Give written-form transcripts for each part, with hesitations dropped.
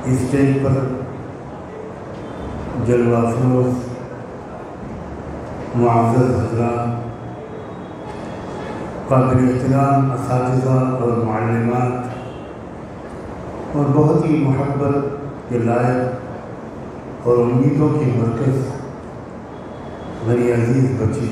Stage پر جلوہ افروز معزز حضرات، قابل احترام اساتذہ اور معلمات، اور بہت ہی محبت کے لائق اور امیدوں کی مرکز میری عزیز بچی،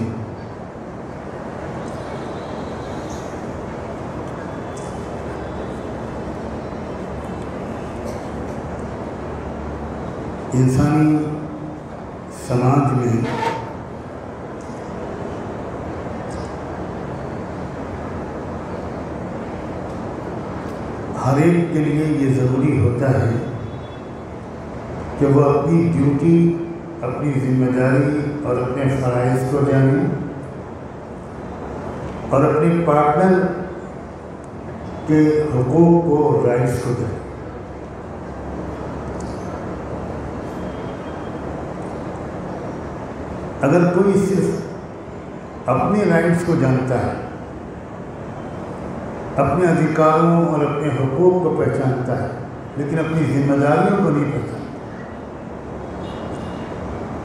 انسانی سماج میں ہر ایک کے لیے یہ ضروری ہوتا ہے کہ وہ اپنی ڈیوٹی، اپنی ذمہ داری اور اپنے فرائض کو جانے اور اپنے پارٹنر کے حقوق کو اور رائٹس کو جانے۔ اگر کوئی صرف اپنے رائٹس کو جانتا ہے، اپنے ادھیکاروں اور اپنے حقوق کو پہچانتا ہے، لیکن اپنی ذمہ داریوں کو نہیں پہچانتا،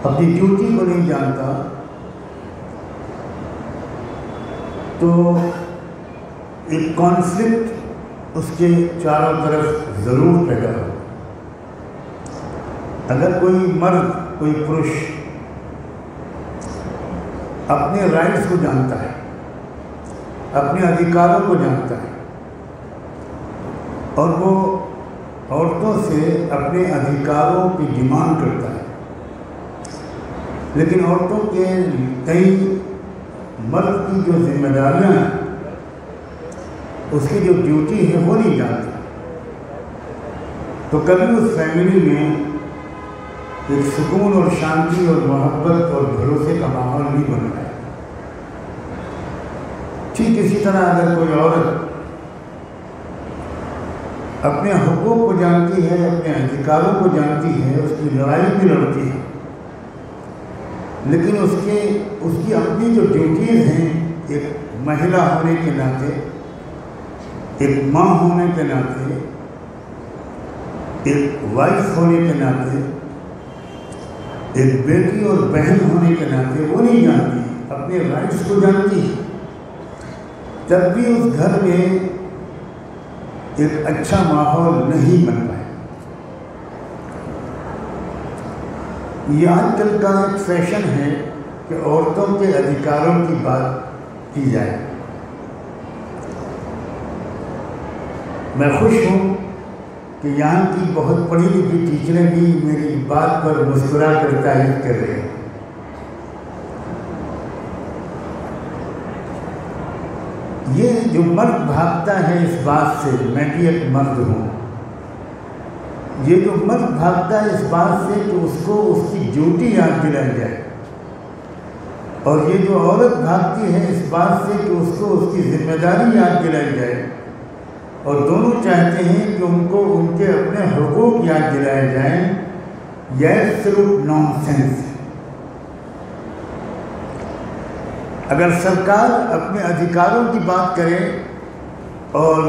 اپنی ڈیوٹی کو نہیں جانتا، تو ایک کانفلکٹ اس کے چاروں طرف ضرور پیدا ہو۔ اگر کوئی مرد، کوئی پرش اپنے رائٹس کو جانتا ہے، اپنے ادھیکاروں کو جانتا ہے، اور وہ عورتوں سے اپنے ادھیکاروں کی ڈیمانڈ کرتا ہے، لیکن عورتوں کے کئی مرد کی جو ذمہ داریاں ہیں، اس کی جو ڈیوٹی ہے وہ نہیں جانتا، تو کبھی اس فیملی میں ایک سکون اور شانتی اور محبت اور بھروسے کا ماحول نہیں بن رہا ہے۔ ٹھیک اسی طرح اگر کوئی عورت اپنے حقوق کو جانتی ہے، اپنے ادھیکاروں کو جانتی ہے، اس کی لڑائی بھی لڑتی ہے، لیکن اس کی اپنی جو ڈیوٹیز ہیں، ایک مہیلا ہونے کے ناطے، ایک ماں ہونے کے ناطے، ایک وائف ہونے کے ناطے، ایک بیٹی اور بہن ہونے کے ناطے وہ نہیں جانتی، اپنے رائٹس کو جانتی ہے، تب بھی اس گھر میں ایک اچھا ماحول نہیں بن پائے۔ یہ آج کل کا ایک فیشن ہے کہ عورتوں کے ادھیکاروں کی بات کی جائے۔ میں خوش ہوں کہ یہاں کی بہت پڑھی لکھی ٹیچریں بھی میری بات پر مسکرا کر تعریف کر رہے ہیں۔ یہ جو مرد بھاگتا ہے اس بات سے میں بھی ایک مرد ہوں، یہ جو مرد بھاگتا ہے اس بات سے کہ اس کو اس کی ڈیوٹی یاد دلائی جائے، اور یہ جو عورت بھاگتی ہے اس بات سے کہ اس کو اس کی ذمہ داری یاد دلائی جائے، اور دونوں چاہتے ہیں کہ ان کو ان کے اپنے حقوق یاد دلائے جائیں، یہ صرف نان سینس ہے۔ اگر سرکار اپنے ادھیکاروں کی بات کرے اور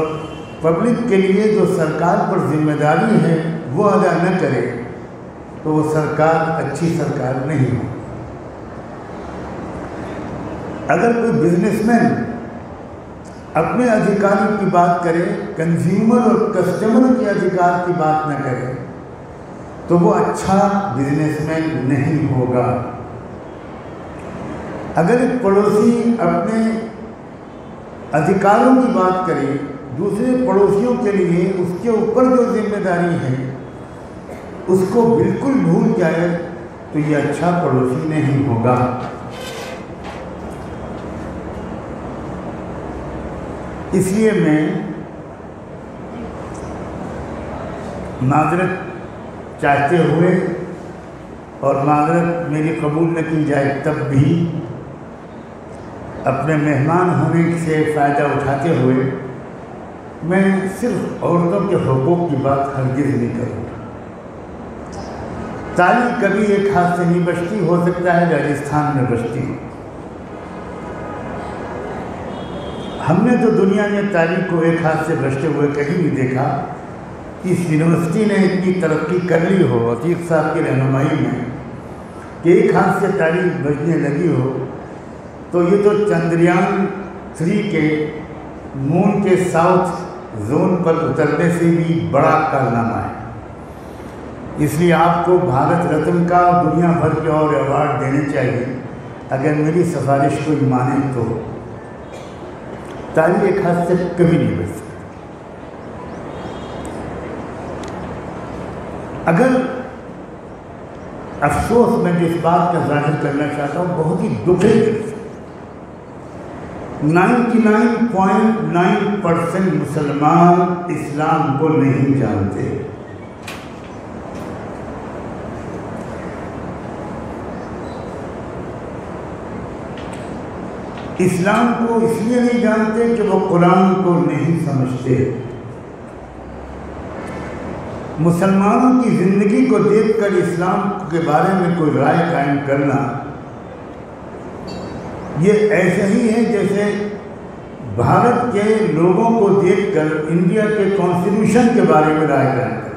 پبلک کے لیے جو سرکار پر ذمہ داری ہے وہ ادا نہ کرے، تو وہ سرکار اچھی سرکار نہیں ہو۔ اگر کوئی بزنس مین اپنے ادھیکاروں کی بات کرے، کنزیومر اور کسٹمر کے ادھیکار کی بات نہ کرے، تو وہ اچھا بزنس مین نہیں ہوگا۔ اگر ایک پڑوسی اپنے ادھیکاروں کی بات کرے، دوسرے پڑوسیوں کے لیے اس کے اوپر جو ذمہ داری ہے اس کو بالکل بھول جائے، تو یہ اچھا پڑوسی نہیں ہوگا۔ اس لیے میں معذرت چاہتے ہوئے اور معذرت میری قبول نہ کی جائے تب بھی اپنے مہمان ہونے سے فائدہ اٹھاتے ہوئے میں صرف عورتوں کے حقوق کی بات ہرگز نہیں کروں گا۔ تالی کبھی ایک ہاتھ سے نہیں بجتی، ہو سکتا ہے راجستھان میں بجتی ہو۔ ہم نے تو دنیا میں تالی کو ایک ہاتھ سے بجتے ہوئے کہیں نہیں دیکھا، اس یونیورسٹی نے اتنی ترقی کر لی ہو عتیق صاحب کی رہنمائی میں کہ ایک ہاتھ سے تاریخ بجنے لگی ہو، تو یہ تو چندریان 3 کے مون کے ساؤتھ زون پر اترنے سے بھی بڑا کارنامہ ہے۔ اس لیے آپ کو بھارت رتن کا دنیا بھر کے اور ایوارڈ دینے چاہیے اگر میری سفارش کو مانے تو۔ تاریخ ایک ہاتھ سے کبھی نہیں بچ سکتی۔ اگر افسوس میں جس بات کا ظاہر کرنا چاہتا ہوں، بہت ہی دکھ ہے، 99.9% مسلمان اسلام کو نہیں جانتے۔ اسلام کو اس لیے نہیں جانتے کہ وہ قرآن کو نہیں سمجھتے۔ مسلمانوں کی زندگی کو دیکھ کر اسلام کے بارے میں کوئی رائے قائم کرنا یہ ایسا ہی ہے جیسے بھارت کے لوگوں کو دیکھ کر انڈیا کے کانسٹیٹیوشن کے بارے میں رائے قائم کرنا۔